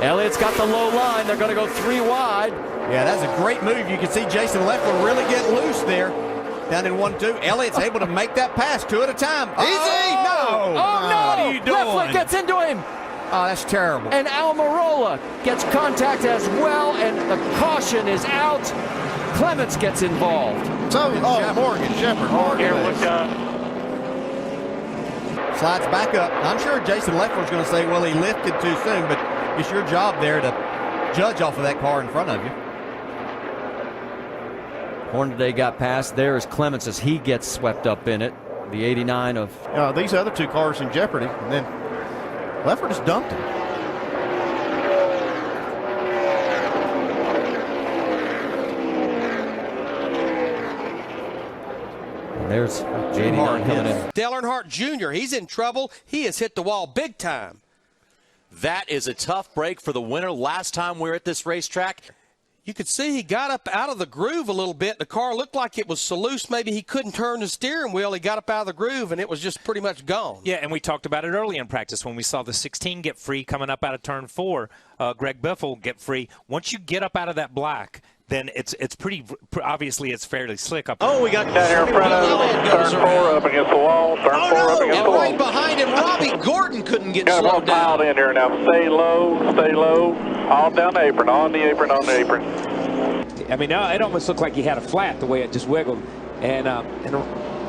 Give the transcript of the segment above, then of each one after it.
Elliott's got the low line. They're going to go 3 wide. Yeah, that's a great move. You can see Jason Leffler really get loose there. Down in 1-2. Elliott's able to make that pass 2 at a time. Easy! No! Oh, no! What are you doing? Leffler gets into him. Oh, that's terrible. And Almirola gets contact as well, and the caution is out. Clements gets involved. So, Morgan Shepherd. Slides back up. I'm sure Jason Leffler's going to say, well, he lifted too soon, but it's your job there to judge off of that car in front of you. Hornaday got past. There is Clements as he gets swept up in it. The 89 of... these other 2 cars in jeopardy, and then Leffler just dumped him. There's the 89 coming in. Dale Earnhardt Jr., he's in trouble. He has hit the wall big time. That is a tough break for the winner. Last time we were at this racetrack, you could see he got up out of the groove a little bit. The car looked like it was so loose, maybe he couldn't turn the steering wheel. He got up out of the groove, and it was just pretty much gone. Yeah, and we talked about it early in practice when we saw the 16 get free coming up out of turn 4. Greg Biffle get free. Once you get up out of that black, then it's pretty obviously it's fairly slick up. Oh, we got down here in front of turn 4 up against the wall. Turn 4 up against the wall. Right behind him, Robbie Gordon couldn't get got slowed down. Piled in here now. Stay low, stay low. All down the apron, on the apron, on the apron. I mean, it almost looked like he had a flat the way it just wiggled, and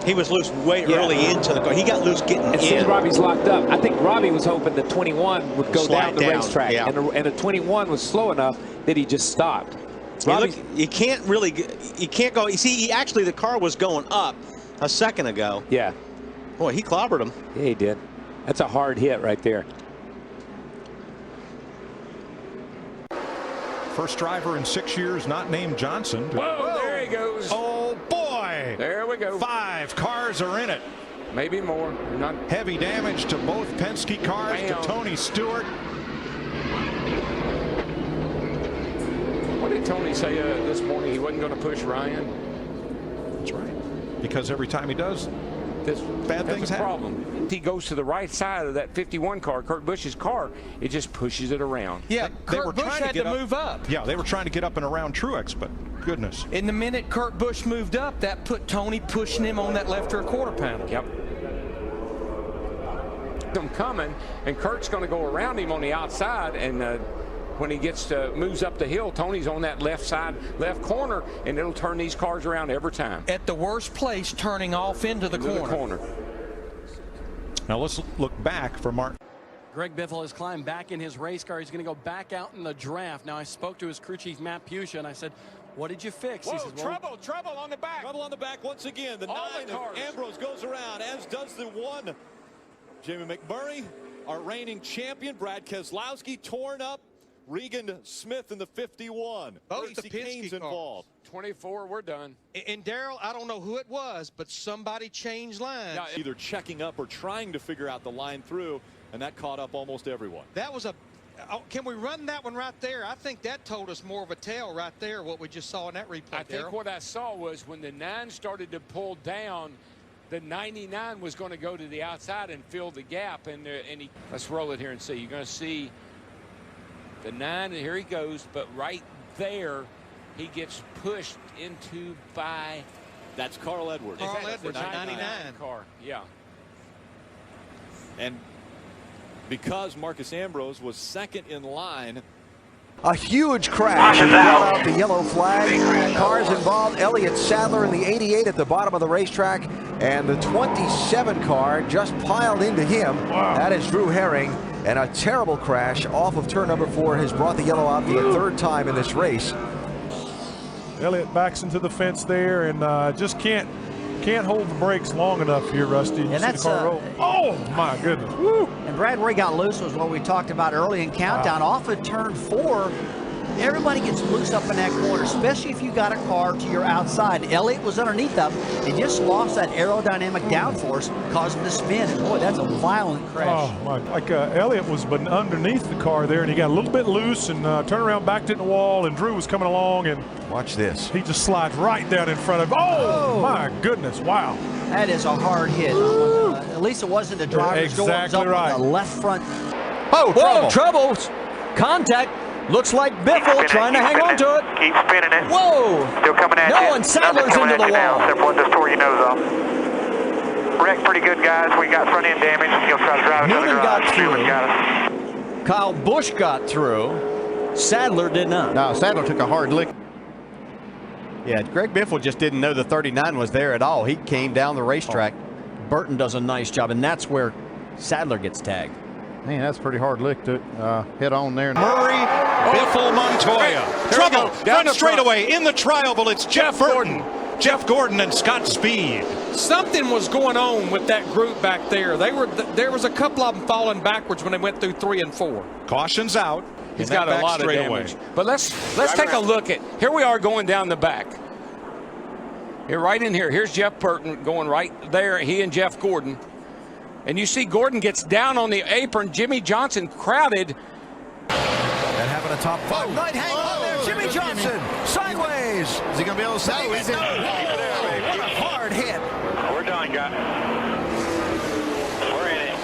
he was loose way early into the car. He got loose getting in. Since Robbie's locked up, I think Robbie was hoping the 21 would go down the racetrack, and the 21 was slow enough that he just stopped. You can't go. You see, actually the car was going up a second ago. Yeah. Boy, he clobbered him. Yeah, he did. That's a hard hit right there. First driver in 6 years not named Johnson. Whoa, there he goes. Oh, boy. There we go. 5 cars are in it. Maybe more. Not heavy damage to both Penske cars, to Tony Stewart. What did Tony say this morning? He wasn't going to push Ryan? That's right. Because every time he does, bad things happen. Problem. If he goes to the right side of that 51 car, Kurt Busch's car, it just pushes it around. Yeah, they were Busch had to move up. Yeah, they were trying to get up and around Truex, but goodness. In the minute Kurt Busch moved up, that put Tony pushing him on that left rear quarter panel. Yep. Them coming, and Kurt's going to go around him on the outside, and when he moves up the hill, Tony's on that left side, left corner, and it'll turn these cars around every time. At the worst place, turning off into the corner. Now let's look back for Martin. Greg Biffle has climbed back in his race car. He's going to go back out in the draft. Now, I spoke to his crew chief, Matt Pusha, and I said, what did you fix? Whoa, he says, well, trouble on the back. Trouble on the back once again. The 9 of Ambrose goes around, as does the 1. Jamie McMurray, our reigning champion. Brad Keselowski torn up. Regan Smith in the 51. Both the Penske involved. 24, we're done. And Darrell, I don't know who it was, but somebody changed lines. Yeah, either checking up or trying to figure out the line through, and that caught up almost everyone. That was can we run that one right there? I think that told us more of a tale right there, what we just saw in that replay. I think what I saw was when the 9 started to pull down, the 99 was going to go to the outside and fill the gap. Let's roll it here and see. You're going to see the 9, and here he goes, but right there, he gets pushed into by... That's Carl Edwards. Carl Edwards, 99 car. Yeah. And because Marcus Ambrose was second in line. A huge crash. Out the yellow flag. Cars involved. Elliott Sadler in the 88 at the bottom of the racetrack, and the 27 car just piled into him. Wow. That is Drew Herring. And a terrible crash off of turn number 4 has brought the yellow out for the 3rd time in this race. Elliott backs into the fence there and just can't hold the brakes long enough here, Rusty. And that's oh my goodness. Woo. And Brad, where he got loose was what we talked about early in countdown. Off of turn 4, everybody gets loose up in that corner, especially if you got a car to your outside. Elliott was underneath up and just lost that aerodynamic downforce, causing the spin. And boy, that's a violent crash. Oh my! Like Elliott was underneath the car there, and he got a little bit loose and turned around, backed it in the wall, and Drew was coming along, and watch this. He just slides right down in front of him. Oh my goodness! Wow. That is a hard hit. At least it wasn't the driver's door. It was up on the left front. Oh, whoa, trouble! contact. Looks like Biffle trying to hang on to it. Keep spinning it. Whoa! Still coming at you. No, and Sadler's into the wall. Except one just tore your nose off. Wrecked pretty good, guys. We got front end damage. He'll try to drive another Newman garage. got through. Newman got us. Kyle Busch got through. Sadler did not. No, Sadler took a hard lick. Yeah, Greg Biffle just didn't know the 39 was there at all. He came down the racetrack. Burton does a nice job, and that's where Sadler gets tagged. Man, that's a pretty hard lick to hit on there. Murray, Biffle, Montoya. Trouble, front straightaway in the trioval. It's Jeff Burton, Jeff Gordon, and Scott Speed. Something was going on with that group back there. There was a couple of them falling backwards when they went through 3 and 4. Caution's out. He's got a lot of damage. But let's take a look at, here we are going down the back. Here, right in here. Here's Jeff Burton going right there. He and Jeff Gordon. And you see Gordon gets down on the apron. Jimmie Johnson crowded. And having a top 5 night hang on there. Jimmie Johnson sideways. Is he going to be able to save it? No. What a hard hit. We're done, guys. We're in it.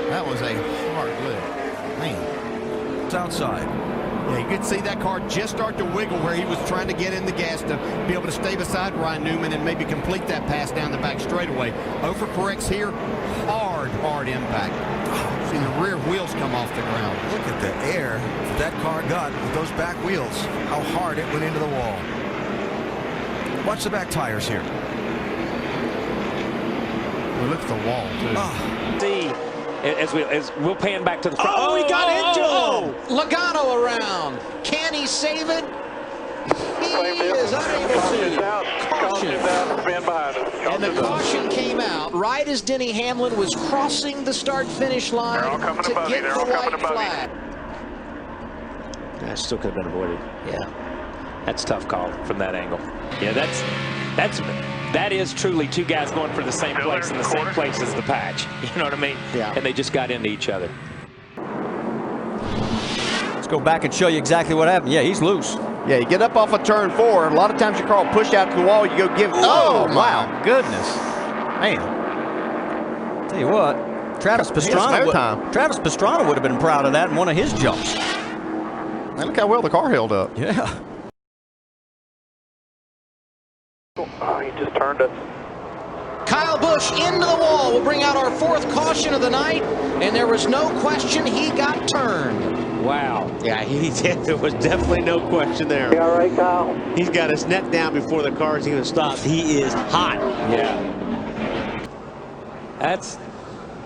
That was a hard lick. Man. It's outside. Yeah, you could see that car just start to wiggle where he was trying to get in the gas to be able to stay beside Ryan Newman and maybe complete that pass down the back straightaway. Overcorrects here. Hard impact. See the rear wheels come off the ground. Look at the air that car got with those back wheels. How hard it went into the wall. Watch the back tires here. We look at the wall, too. See, as we'll pan back to the front. Oh, he got into him. Logano around. Can he save it? He is unable to. Caution. And the caution came out right as Denny Hamlin was crossing the start-finish line to get the white flag. That still could have been avoided. Yeah, that's a tough call from that angle. Yeah, that is truly two guys going for the same place in the same place as the patch. You know what I mean? Yeah. And they just got into each other. Let's go back and show you exactly what happened. Yeah, he's loose. Yeah, you get up off of turn 4. A lot of times your car will push out to the wall. You go give. Oh, wow. Goodness. Man. Tell you what, Travis Pastrana would have been proud of that in one of his jumps. And look how well the car held up. Yeah. Oh, he just turned us. Kyle Busch into the wall will bring out our 4th caution of the night, and there was no question he got turned. Wow. Yeah, he did. There was definitely no question there. You all right, Kyle? He's got his neck down before the car's even stopped. He is hot. Yeah.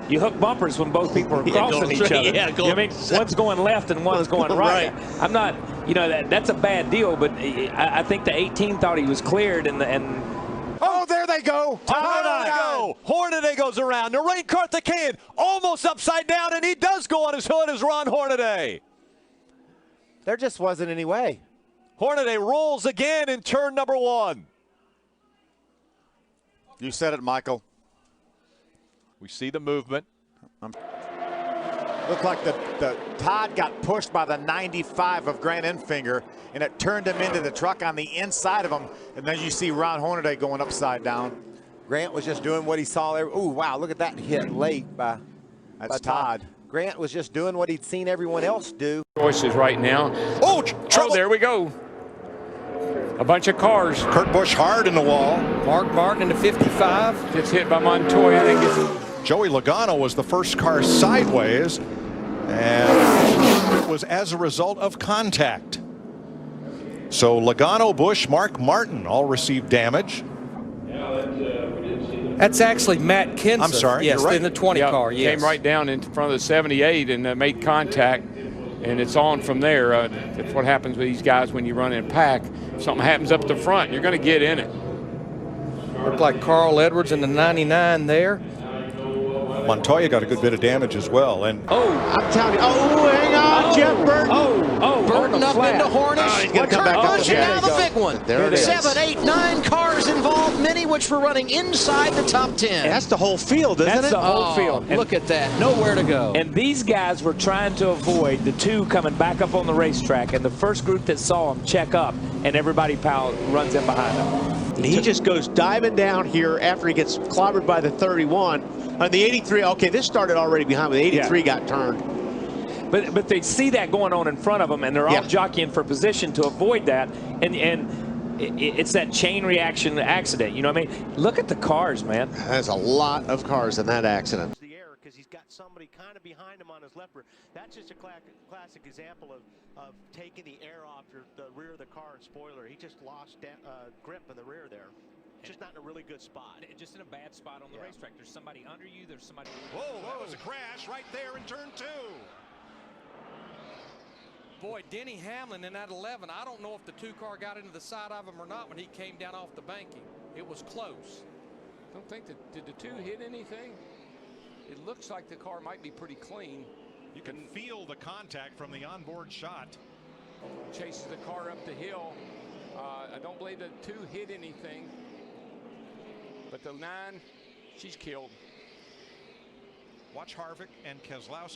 You hook bumpers when both people are crossing each other. Yeah, you know what I mean? One's going left and one's going right. I'm not, that's a bad deal, but I think the 18 thought he was cleared and Oh, there they go. Hornaday goes around. The rain caught the can almost upside down, and he does go on his hood as Ron Hornaday. There just wasn't any way. Hornaday rolls again in turn number 1. You said it, Michael. We see the movement. Looked like the Todd got pushed by the 95 of Grant Enfinger, and it turned him into the truck on the inside of him. And then you see Ron Hornaday going upside down. Grant was just doing what he saw there. Ooh, wow, look at that hit late by Todd. Grant was just doing what he'd seen everyone else do. Choices right now. Oh, there we go. A bunch of cars. Kurt Busch hard in the wall. Mark Martin in the 55. Gets hit by Montoya and gets. Joey Logano was the first car sideways, and it was as a result of contact. So Logano, Busch, Mark Martin all received damage. That's actually Matt Kenseth. I'm sorry, yes, you're right. in the 20 car. Yes. Came right down in front of the 78 and made contact, and it's on from there. That's what happens with these guys when you run in a pack. If something happens up the front, you're going to get in it. Looked like Carl Edwards in the 99 there. Montoya got a good bit of damage as well. And I'm telling you. Oh, hang on, Jeff Burton. Burton up into Hornish. He's going to come back up. And now the big one. There it is. 7, 8, 9 cars involved, many which were running inside the top 10. That's the whole field, isn't it? That's the whole field. And look at that. Nowhere to go. And these guys were trying to avoid the two coming back up on the racetrack, and the first group that saw them check up, and everybody runs in behind them. And he just goes diving down here after he gets clobbered by the 31. The 83, okay, this started already behind, but the 83 got turned. But they see that going on in front of them, and they're all jockeying for position to avoid that. And it's that chain reaction accident. You know what I mean? Look at the cars, man. There's a lot of cars in that accident. The error because he's got somebody kind of behind him on his left rear. That's just a classic example of taking the air off the rear of the car and spoiler. He just lost grip in the rear there. Just not in a really good spot. Just in a bad spot on the racetrack. There's somebody under you. There's somebody. Whoa, that was a crash right there in turn 2. Boy, Denny Hamlin in that 11, I don't know if the 2-car got into the side of him or not when he came down off the banking. It was close. Don't think that, did the 2 hit anything? It looks like the car might be pretty clean. You can feel the contact from the onboard shot. Chases the car up the hill. I don't believe the 2 hit anything. But the 9, she's killed. Watch Harvick and Keselowski.